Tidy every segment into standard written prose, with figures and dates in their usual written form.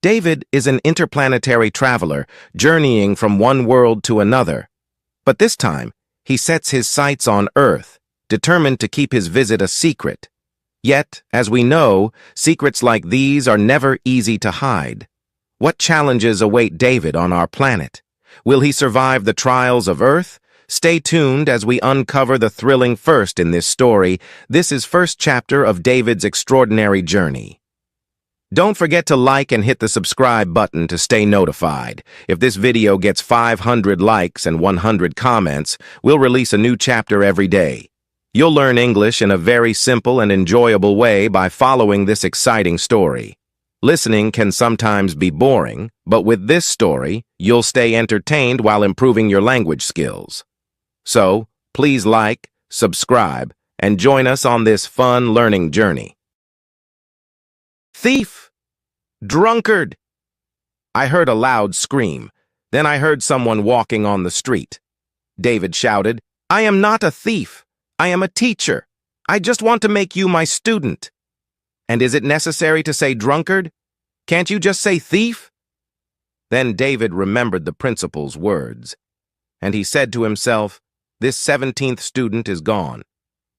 David is an interplanetary traveler, journeying from one world to another. But this time, he sets his sights on Earth, determined to keep his visit a secret. Yet, as we know, secrets like these are never easy to hide. What challenges await David on our planet? Will he survive the trials of Earth? Stay tuned as we uncover the thrilling first in this story. This is first chapter of David's extraordinary journey. Don't forget to like and hit the subscribe button to stay notified. If this video gets 500 likes and 100 comments, we'll release a new chapter every day. You'll learn English in a very simple and enjoyable way by following this exciting story. Listening can sometimes be boring, but with this story, you'll stay entertained while improving your language skills. So, please like, subscribe, and join us on this fun learning journey. Thief! Drunkard! I heard a loud scream. Then I heard someone walking on the street. David shouted, "I am not a thief. I am a teacher. I just want to make you my student." "And is it necessary to say drunkard? Can't you just say thief?" Then David remembered the principal's words, and he said to himself, "This 17th student is gone.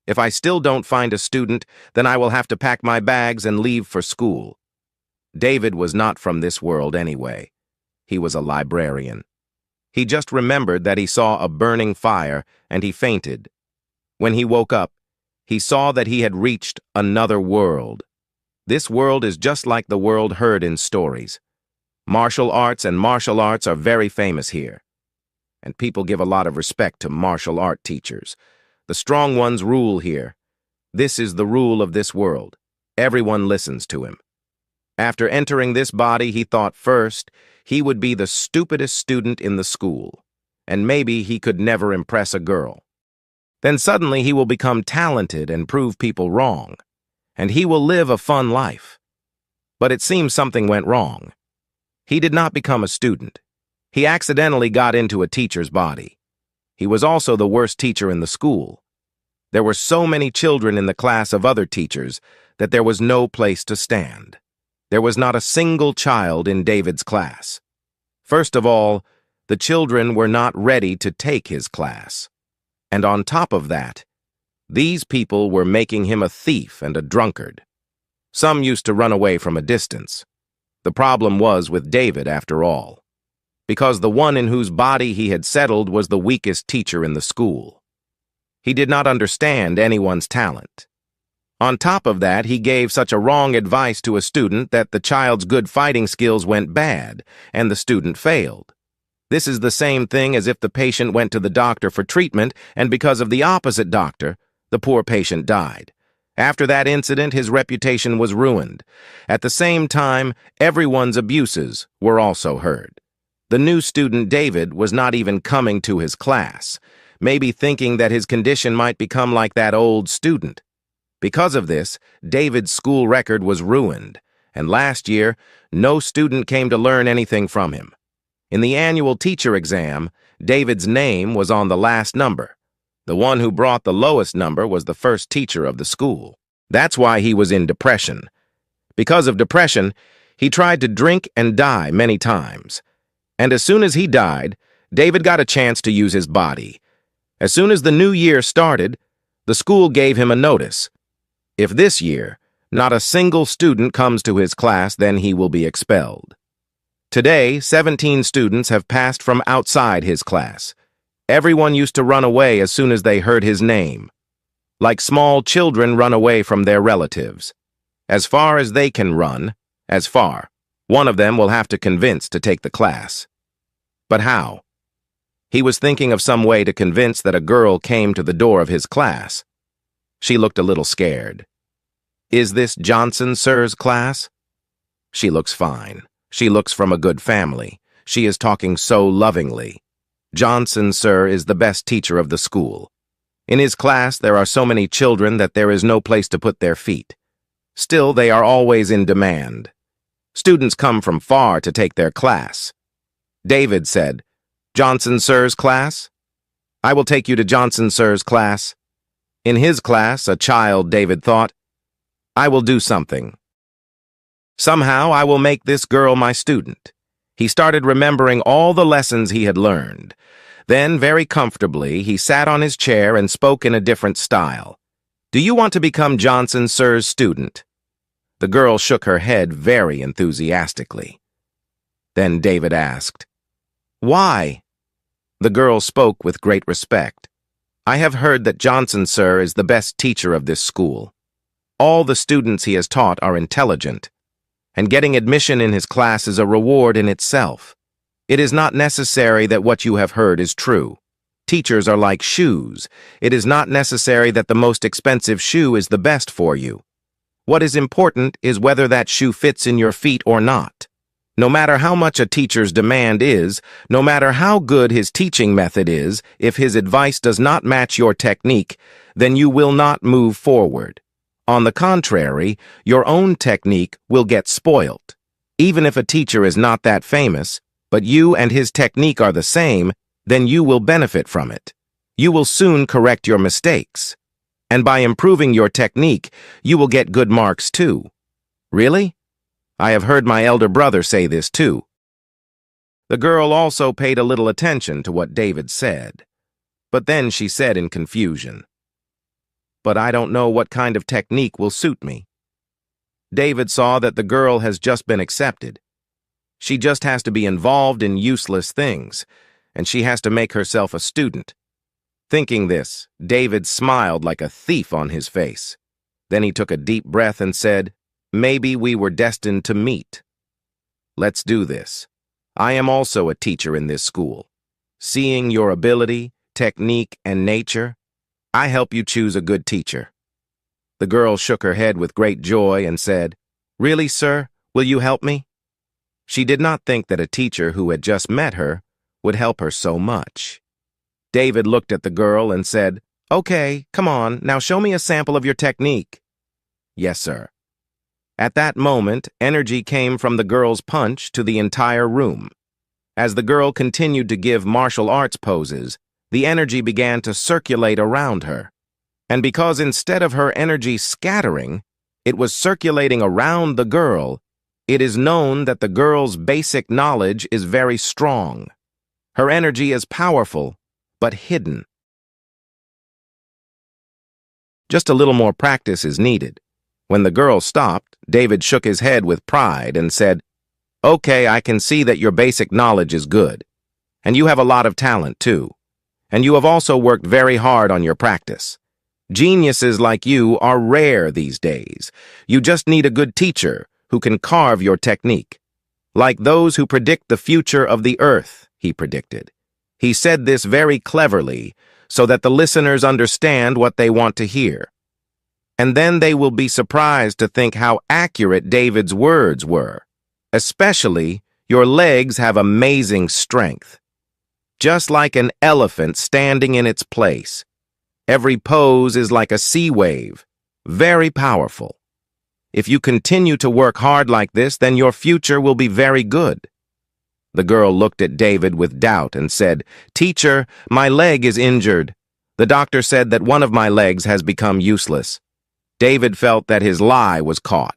If I still don't find a student, then I will have to pack my bags and leave for school." David was not from this world anyway. He was a librarian. He just remembered that he saw a burning fire, and he fainted. When he woke up, he saw that he had reached another world. This world is just like the world heard in stories. Martial arts are very famous here, and people give a lot of respect to martial art teachers. The strong ones rule here. This is the rule of this world. Everyone listens to him. After entering this body, he thought first he would be the stupidest student in the school, and maybe he could never impress a girl. Then suddenly he will become talented and prove people wrong, and he will live a fun life. But it seems something went wrong. He did not become a student. He accidentally got into a teacher's body. He was also the worst teacher in the school. There were so many children in the class of other teachers that there was no place to stand. There was not a single child in David's class. First of all, the children were not ready to take his class. And on top of that, these people were making him a thief and a drunkard. Some used to run away from a distance. The problem was with David, after all, because the one in whose body he had settled was the weakest teacher in the school. He did not understand anyone's talent. On top of that, he gave such a wrong advice to a student that the child's good fighting skills went bad, and the student failed. This is the same thing as if the patient went to the doctor for treatment, and because of the opposite doctor, the poor patient died. After that incident, his reputation was ruined. At the same time, everyone's abuses were also heard. The new student, David, was not even coming to his class, maybe thinking that his condition might become like that old student. Because of this, David's school record was ruined, and last year, no student came to learn anything from him. In the annual teacher exam, David's name was on the last number. The one who brought the lowest number was the first teacher of the school. That's why he was in depression. Because of depression, he tried to drink and die many times. And as soon as he died, David got a chance to use his body. As soon as the new year started, the school gave him a notice. If this year, not a single student comes to his class, then he will be expelled. Today, 17 students have passed from outside his class. Everyone used to run away as soon as they heard his name. Like small children run away from their relatives. As far as they can run, as far. One of them will have to convince to take the class. But how? He was thinking of some way to convince that a girl came to the door of his class. She looked a little scared. "Is this Johnson Sir's class?" "She looks fine. She looks from a good family. She is talking so lovingly. Johnson Sir is the best teacher of the school. In his class, there are so many children that there is no place to put their feet. Still, they are always in demand. Students come from far to take their class." David said, "Johnson Sir's class? I will take you to Johnson Sir's class." In his class, a child, David thought, "I will do something." Somehow I will make this girl my student. He started remembering all the lessons he had learned. Then, very comfortably, he sat on his chair and spoke in a different style. Do you want to become Johnson Sir's student? The girl shook her head very enthusiastically. Then David asked, Why? The girl spoke with great respect. I have heard that Johnson Sir is the best teacher of this school. All the students he has taught are intelligent, and getting admission in his class is a reward in itself. It is not necessary that what you have heard is true. Teachers are like shoes. It is not necessary that the most expensive shoe is the best for you. What is important is whether that shoe fits in your feet or not. No matter how much a teacher's demand is, no matter how good his teaching method is, if his advice does not match your technique, then you will not move forward. On the contrary, your own technique will get spoiled. Even if a teacher is not that famous, but you and his technique are the same, then you will benefit from it. You will soon correct your mistakes. And by improving your technique, you will get good marks too. Really? I have heard my elder brother say this too. The girl also paid a little attention to what David said. But then she said in confusion, But I don't know what kind of technique will suit me. David saw that the girl has just been accepted. She just has to be involved in useless things, and she has to make herself a student. Thinking this, David smiled like a thief on his face. Then he took a deep breath and said, Maybe we were destined to meet. Let's do this. I am also a teacher in this school. Seeing your ability, technique, and nature, I help you choose a good teacher. The girl shook her head with great joy and said, Really, sir? Will you help me? She did not think that a teacher who had just met her would help her so much. David looked at the girl and said, Okay, come on, now show me a sample of your technique. Yes, sir. At that moment, energy came from the girl's punch to the entire room. As the girl continued to give martial arts poses, the energy began to circulate around her. And because instead of her energy scattering, it was circulating around the girl, it is known that the girl's basic knowledge is very strong. Her energy is powerful, but hidden. Just a little more practice is needed. When the girl stopped, David shook his head with pride and said, Okay, I can see that your basic knowledge is good. And you have a lot of talent, too. And you have also worked very hard on your practice. Geniuses like you are rare these days. You just need a good teacher who can carve your technique. Like those who predict the future of the earth, he predicted. He said this very cleverly so that the listeners understand what they want to hear. And then they will be surprised to think how accurate David's words were. Especially, your legs have amazing strength. Just like an elephant standing in its place. Every pose is like a sea wave, very powerful. If you continue to work hard like this, then your future will be very good. The girl looked at David with doubt and said, Teacher, my leg is injured. The doctor said that one of my legs has become useless. David felt that his lie was caught.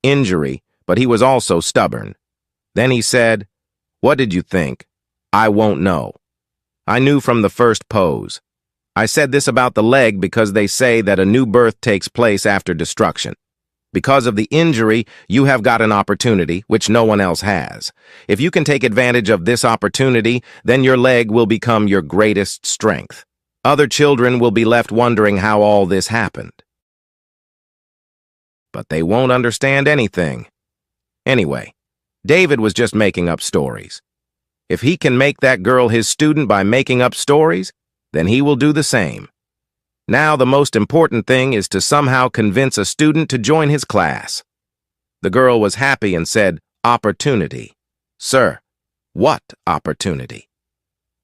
Injury, but he was also stubborn. Then he said, What did you think? I won't know. I knew from the first pose. I said this about the leg because they say that a new birth takes place after destruction. Because of the injury, you have got an opportunity, which no one else has. If you can take advantage of this opportunity, then your leg will become your greatest strength. Other children will be left wondering how all this happened. But they won't understand anything. Anyway, David was just making up stories. If he can make that girl his student by making up stories, then he will do the same. Now the most important thing is to somehow convince a student to join his class. The girl was happy and said, Opportunity. Sir, what opportunity?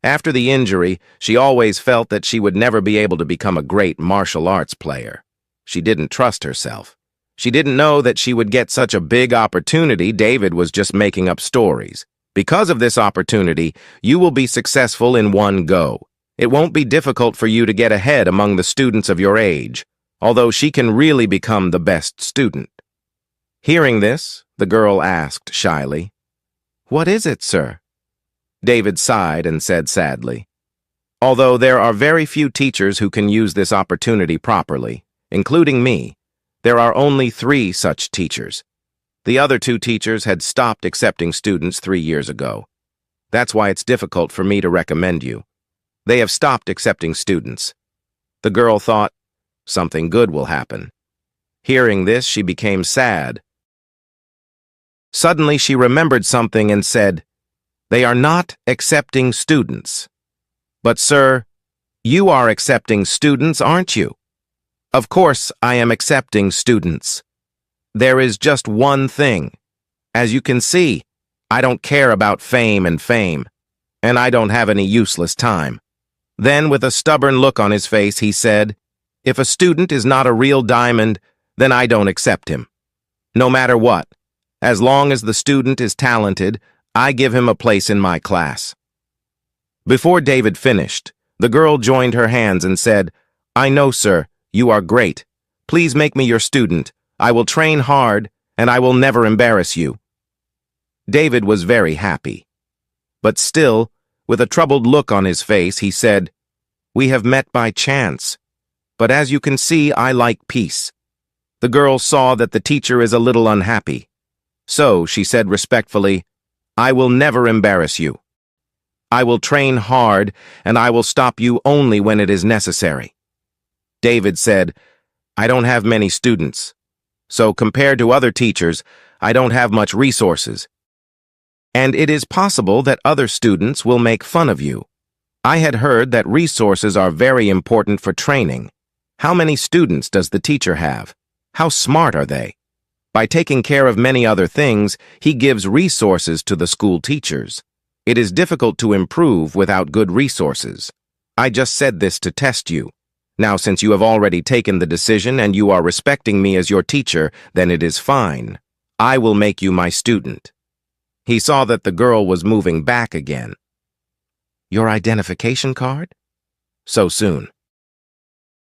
After the injury, she always felt that she would never be able to become a great martial arts player. She didn't trust herself. She didn't know that she would get such a big opportunity. David was just making up stories. Because of this opportunity, you will be successful in one go. It won't be difficult for you to get ahead among the students of your age, although she can really become the best student. Hearing this, The girl asked shyly. "What is it, sir?" David sighed and said sadly, "Although there are very few teachers who can use this opportunity properly, including me, there are only 3 such teachers. The other 2 teachers had stopped accepting students 3 years ago. That's why it's difficult for me to recommend you. They have stopped accepting students." The girl thought, something good will happen. Hearing this, she became sad. Suddenly, she remembered something and said, "They are not accepting students." "But, sir, you are accepting students, aren't you?" "Of course I am accepting students. There is just one thing. As you can see, I don't care about fame, and I don't have any useless time." Then, with a stubborn look on his face, he said, "If a student is not a real diamond, then I don't accept him. No matter what, as long as the student is talented, I give him a place in my class." Before David finished, the girl joined her hands and said, "I know, sir, you are great. Please make me your student. I will train hard, and I will never embarrass you." David was very happy. But still, with a troubled look on his face, he said, "We have met by chance. But as you can see, I like peace." The girl saw that the teacher is a little unhappy. So she said respectfully, "I will never embarrass you. I will train hard, and I will stop you only when it is necessary." David said, "I don't have many students. So compared to other teachers, I don't have much resources. And it is possible that other students will make fun of you. I had heard that resources are very important for training. How many students does the teacher have? How smart are they? By taking care of many other things, he gives resources to the school teachers. It is difficult to improve without good resources. I just said this to test you. Now, since you have already taken the decision and you are respecting me as your teacher, then it is fine. I will make you my student." He saw that the girl was moving back again. "Your identification card? So soon?"